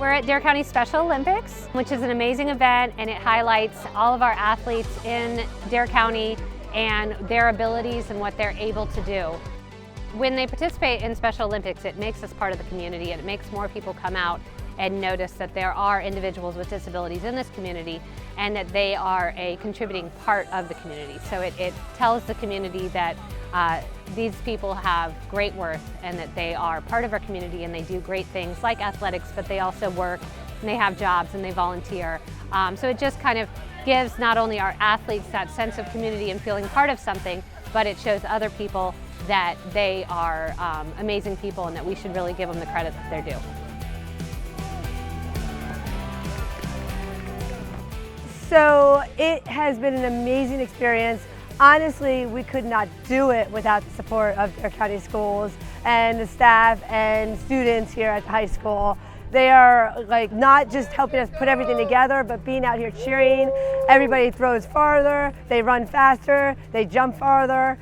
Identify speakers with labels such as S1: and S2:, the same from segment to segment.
S1: We're at Dare County Special Olympics, which is an amazing event, and it highlights all of our athletes in Dare County and their abilities and what they're able to do. When they participate in Special Olympics, it makes us part of the community, and it makes more people come out and notice that there are individuals with disabilities in this community and that they are a contributing part of the community. So it tells the community that these people have great worth and that they are part of our community and they do great things like athletics, but they also work and they have jobs and they volunteer. So it just kind of gives not only our athletes that sense of community and feeling part of something, but it shows other people that they are amazing people and that we should really give them the credit that they're due.
S2: So it has been an amazing experience. Honestly, we could not do it without the support of Dare County Schools and the staff and students here at the high school. They are like not just helping us put everything together, but being out here cheering. Everybody throws farther, they run faster, they jump farther.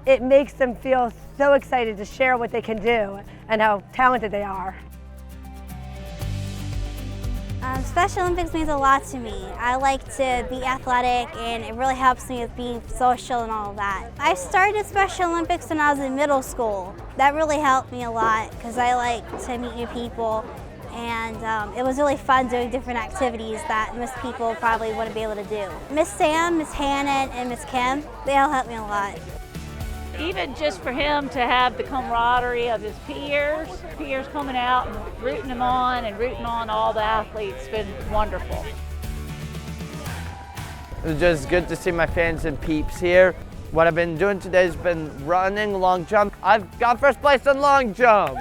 S2: It makes them feel so excited to share what they can do and how talented they are.
S3: Special Olympics means a lot to me. I like to be athletic, and it really helps me with being social and all of that. I started Special Olympics when I was in middle school. That really helped me a lot because I like to meet new people, and it was really fun doing different activities that most people probably wouldn't be able to do. Miss Sam, Miss Hannon, and Miss Kim, they all helped me a lot.
S4: Even just for him to have the camaraderie of his peers coming out and rooting him on and rooting on all the athletes, it's been wonderful.
S5: It was just good to see my fans and peeps here. What I've been doing today has been running long jump. I've got first place in long jump.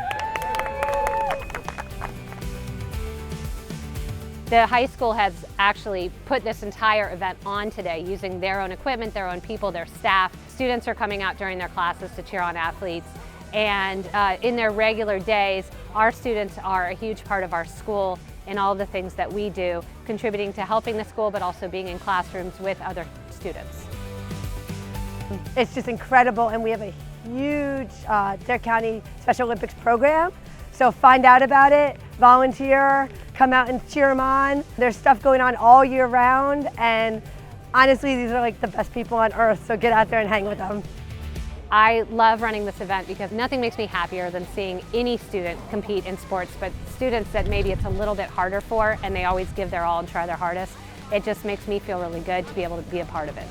S1: The high school has actually put this entire event on today using their own equipment, their own people, their staff. Students are coming out during their classes to cheer on athletes, and in their regular days, our students are a huge part of our school in all the things that we do, contributing to helping the school, but also being in classrooms with other students.
S2: It's just incredible, and we have a huge Dare County Special Olympics program. So find out about it, volunteer, come out and cheer them on. There's stuff going on all year round, and honestly, these are like the best people on earth, so get out there and hang with them.
S1: I love running this event because nothing makes me happier than seeing any student compete in sports, but students that maybe it's a little bit harder for and they always give their all and try their hardest. It just makes me feel really good to be able to be a part of it.